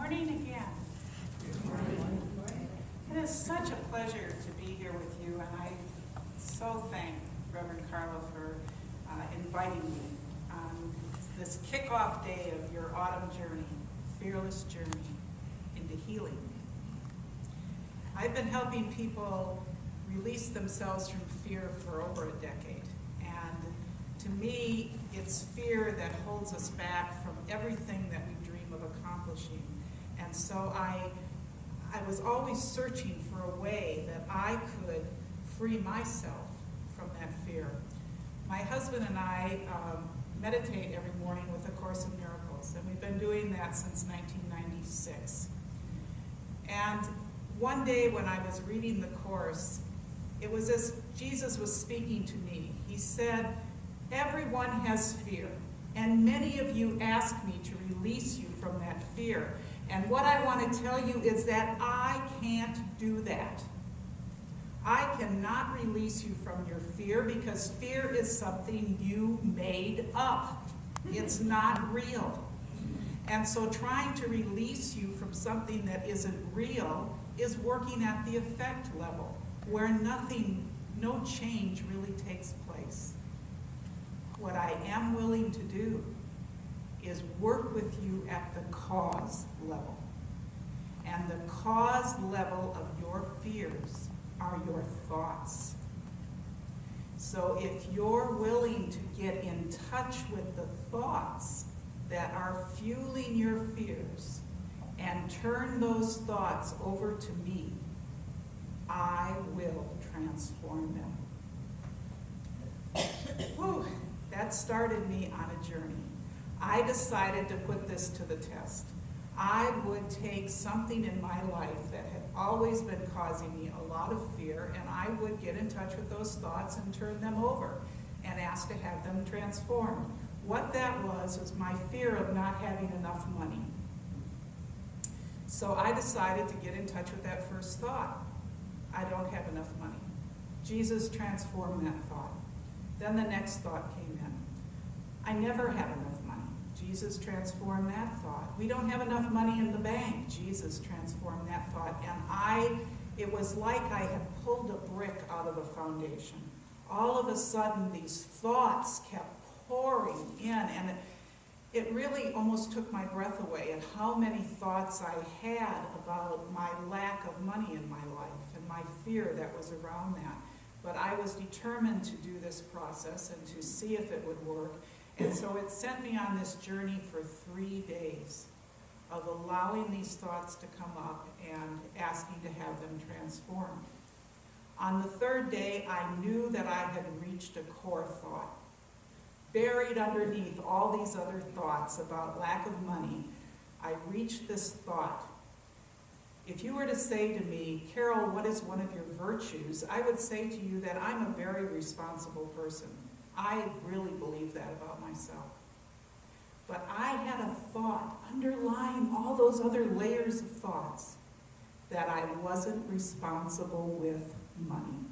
morning again. Good morning. It is such a pleasure to be here with you, and I so thank Reverend Carla for inviting me on this kickoff day of your autumn journey, fearless journey into healing. I've been helping people release themselves from fear for over a decade, and to me, it's fear that holds us back from everything that we dream of accomplishing. And so I was always searching for a way that I could free myself from that fear. My husband and I meditate every morning with A Course in Miracles, and we've been doing that since 1996. And one day when I was reading the Course, it was as Jesus was speaking to me. He said, "Everyone has fear, and many of you ask me to release you from that fear. And what I want to tell you is that I can't do that. I cannot release you from your fear because fear is something you made up. It's not real. And so trying to release you from something that isn't real is working at the effect level, where no change really takes place. What I am willing to do is work with you at the cause level. And the cause level of your fears are your thoughts. So if you're willing to get in touch with the thoughts that are fueling your fears and turn those thoughts over to me, I will transform them." Whew, that started me on a journey. I decided to put this to the test. I would take something in my life that had always been causing me a lot of fear, and I would get in touch with those thoughts and turn them over and ask to have them transformed. What that was my fear of not having enough money. So I decided to get in touch with that first thought. I don't have enough money. Jesus transformed that thought. Then the next thought came in. I never have enough money. Jesus transformed that thought. We don't have enough money in the bank. Jesus transformed that thought. And it was like I had pulled a brick out of a foundation. All of a sudden, these thoughts kept pouring in, and it really almost took my breath away at how many thoughts I had about my lack of money in my life and my fear that was around that. But I was determined to do this process and to see if it would work. And so it sent me on this journey for 3 days of allowing these thoughts to come up and asking to have them transformed. On the third day, I knew that I had reached a core thought. Buried underneath all these other thoughts about lack of money, I reached this thought. If you were to say to me, "Carol, what is one of your virtues?" I would say to you that I'm a very responsible person. I really believe that about myself. But I had a thought underlying all those other layers of thoughts that I wasn't responsible with money.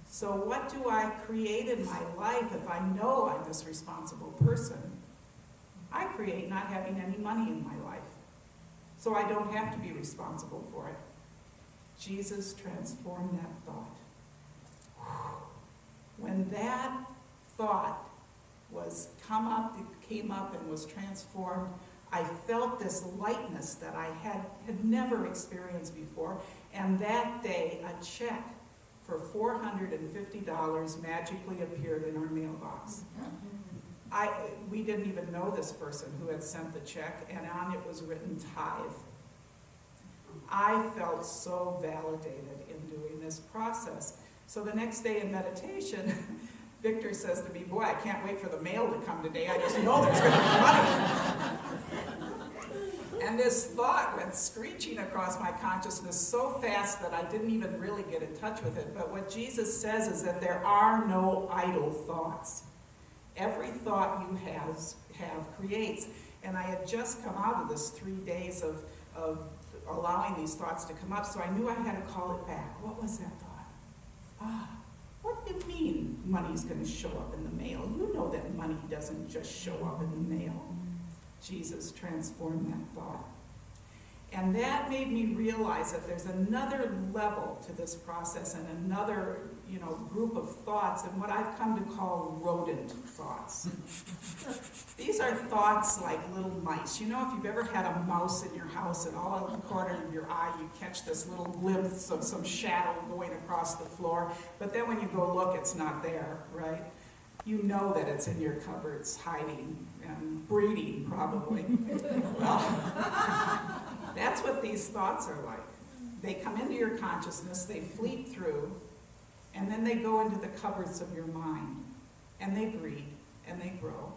So what do I create in my life if I know I'm this responsible person? I create not having any money in my life. So I don't have to be responsible for it. Jesus transformed that thought. When that thought came up and was transformed, I felt this lightness that I had never experienced before. And that day, a check for $450 magically appeared in our mailbox. We didn't even know this person who had sent the check, and on it was written tithe. I felt so validated in doing this process. So the next day in meditation, Victor says to me, "Boy, I can't wait for the mail to come today. I just know there's going to be money." And this thought went screeching across my consciousness so fast that I didn't even really get in touch with it. But what Jesus says is that there are no idle thoughts. Every thought you have creates. And I had just come out of this 3 days of allowing these thoughts to come up, so I knew I had to call it back. What was that thought? What do you mean? mean money's going to show up in the mail. You know that money doesn't just show up in the mail. Jesus transformed that thought. And that made me realize that there's another level to this process and another, group of thoughts, and what I've come to call rodent thoughts. These are thoughts like little mice. If you've ever had a mouse in your house and all in the corner of your eye you catch this little glimpse of some shadow going across the floor, but then when you go look, it's not there, right? You know that it's in your cupboards, hiding and breeding, probably. Well, that's what these thoughts are like. They come into your consciousness, they fleet through, and then they go into the cupboards of your mind, and they breed, and they grow.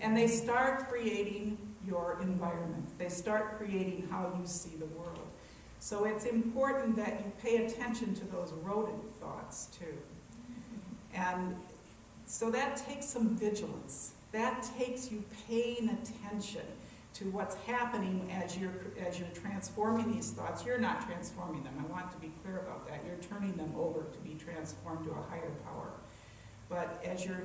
And they start creating your environment. They start creating how you see the world. So it's important that you pay attention to those rodent thoughts, too. And so that takes some vigilance. That takes you paying attention to what's happening as you're transforming these thoughts. You're not transforming them. I want to be clear about that. You're turning them over to be transformed to a higher power. But as you're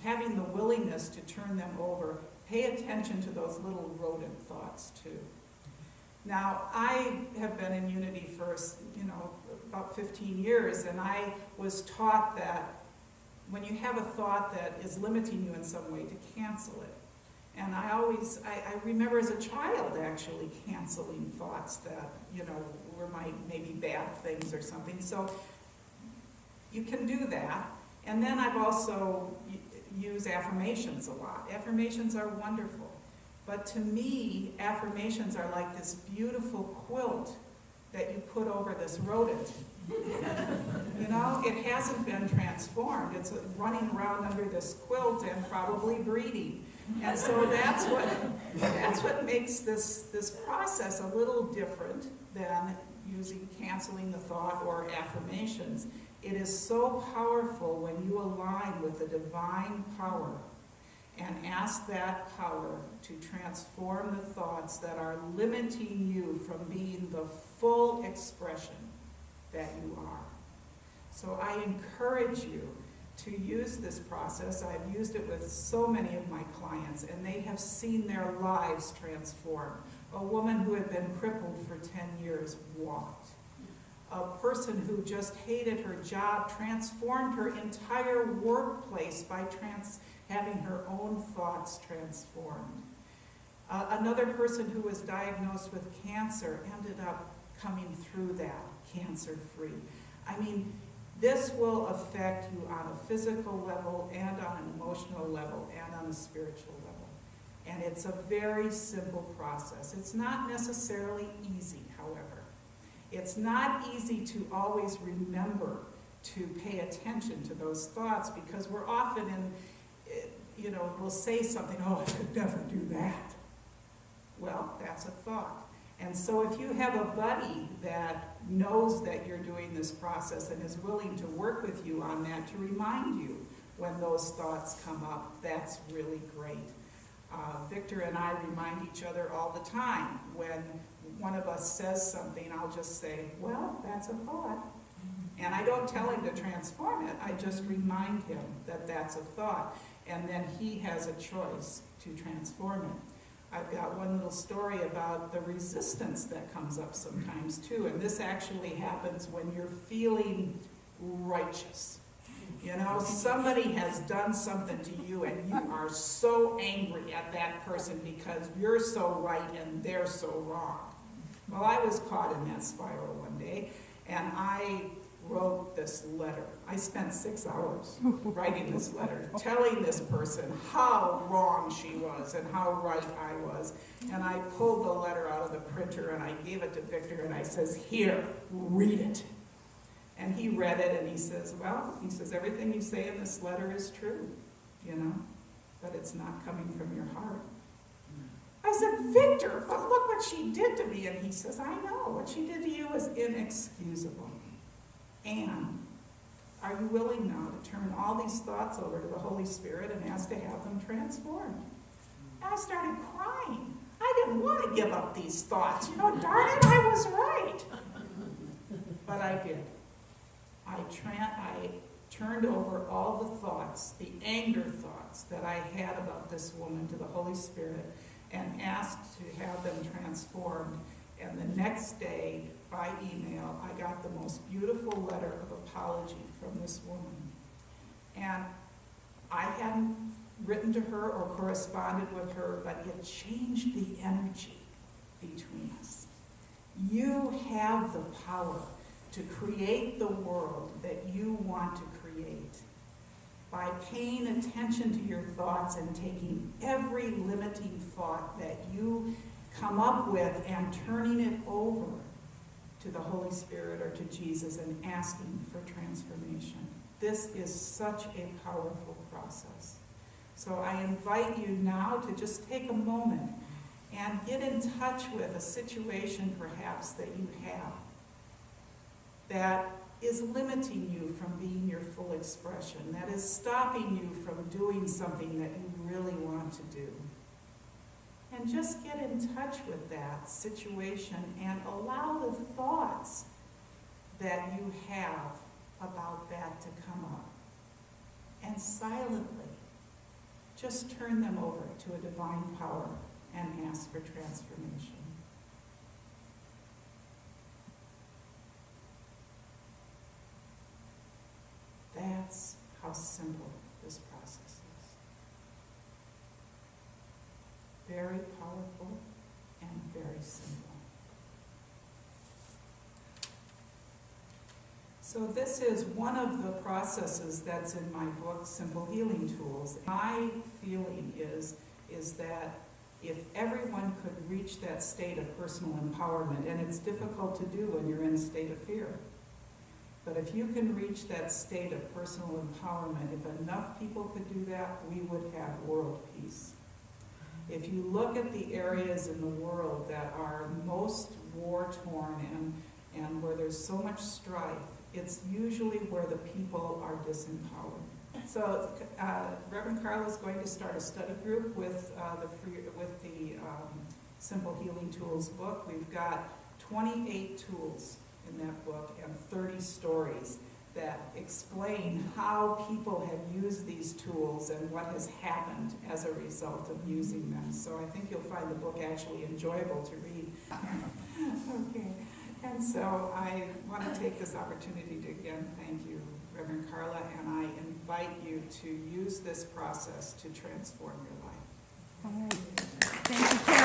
having the willingness to turn them over, pay attention to those little rodent thoughts too. Now, I have been in Unity for about 15 years, and I was taught that when you have a thought that is limiting you in some way, to cancel it. And I remember as a child actually canceling thoughts that, were maybe bad things or something. So you can do that. And then I've also used affirmations a lot. Affirmations are wonderful. But to me, affirmations are like this beautiful quilt that you put over this rodent. It hasn't been transformed. It's running around under this quilt and probably breeding. And so that's what makes this process a little different than using canceling the thought or affirmations. It is so powerful when you align with the divine power and ask that power to transform the thoughts that are limiting you from being the full expression that you are. So I encourage you to use this process. I've used it with so many of my clients, and they have seen their lives transform. A woman who had been crippled for 10 years walked. A person who just hated her job transformed her entire workplace by having her own thoughts transformed. Another person who was diagnosed with cancer ended up coming through that cancer-free. I mean, this will affect you on a physical level and on an emotional level and on a spiritual level. And it's a very simple process. It's not necessarily easy, however. It's not easy to always remember to pay attention to those thoughts, because we're often we'll say something, oh, I could never do that. Well, that's a thought. And so if you have a buddy that knows that you're doing this process and is willing to work with you on that to remind you when those thoughts come up, that's really great. Victor and I remind each other all the time. When one of us says something, I'll just say, well, that's a thought. And I don't tell him to transform it. I just remind him that that's a thought. And then he has a choice to transform it. I've got one little story about the resistance that comes up sometimes too. And this actually happens when you're feeling righteous. Somebody has done something to you and you are so angry at that person because you're so right and they're so wrong. Well, I was caught in that spiral one day, and I wrote this letter. I spent 6 hours writing this letter, telling this person how wrong she was and how right I was. And I pulled the letter out of the printer and I gave it to Victor and I says, here, read it. And he read it and he says, well, everything you say in this letter is true, but it's not coming from your heart. I said, Victor, but look what she did to me. And he says, I know, what she did to you is inexcusable. And are you willing now to turn all these thoughts over to the Holy Spirit and ask to have them transformed? And I started crying. I didn't want to give up these thoughts. Darn it, I was right. But I did. I turned over all the thoughts, the anger thoughts that I had about this woman to the Holy Spirit, and asked to have them transformed. And the next day, by email, I got the most beautiful letter of apology from this woman. And I hadn't written to her or corresponded with her, but it changed the energy between us. You have the power to create the world that you want to create by paying attention to your thoughts and taking every limiting thought that you come up with and turning it over to the Holy Spirit or to Jesus and asking for transformation. This is such a powerful process. So I invite you now to just take a moment and get in touch with a situation perhaps that you have that is limiting you from being your full expression, that is stopping you from doing something that you really want to do. And just get in touch with that situation and allow the thoughts that you have about that to come up. And silently, just turn them over to a divine power and ask for transformation. That's how simple this process is. Very powerful and very simple. So this is one of the processes that's in my book, Simple Healing Tools. My feeling is that if everyone could reach that state of personal empowerment, and it's difficult to do when you're in a state of fear, but if you can reach that state of personal empowerment, if enough people could do that, we would have world peace. If you look at the areas in the world that are most war-torn and where there's so much strife, it's usually where the people are disempowered. So Reverend Carla is going to start a study group with the Simple Healing Tools book. We've got 28 tools in that book and 30 stories that explain how people have used these tools and what has happened as a result of using them. So I think you'll find the book actually enjoyable to read. Okay. And so I want to take this opportunity to again thank you, Reverend Carla, and I invite you to use this process to transform your life. All right. Thank you, Karen.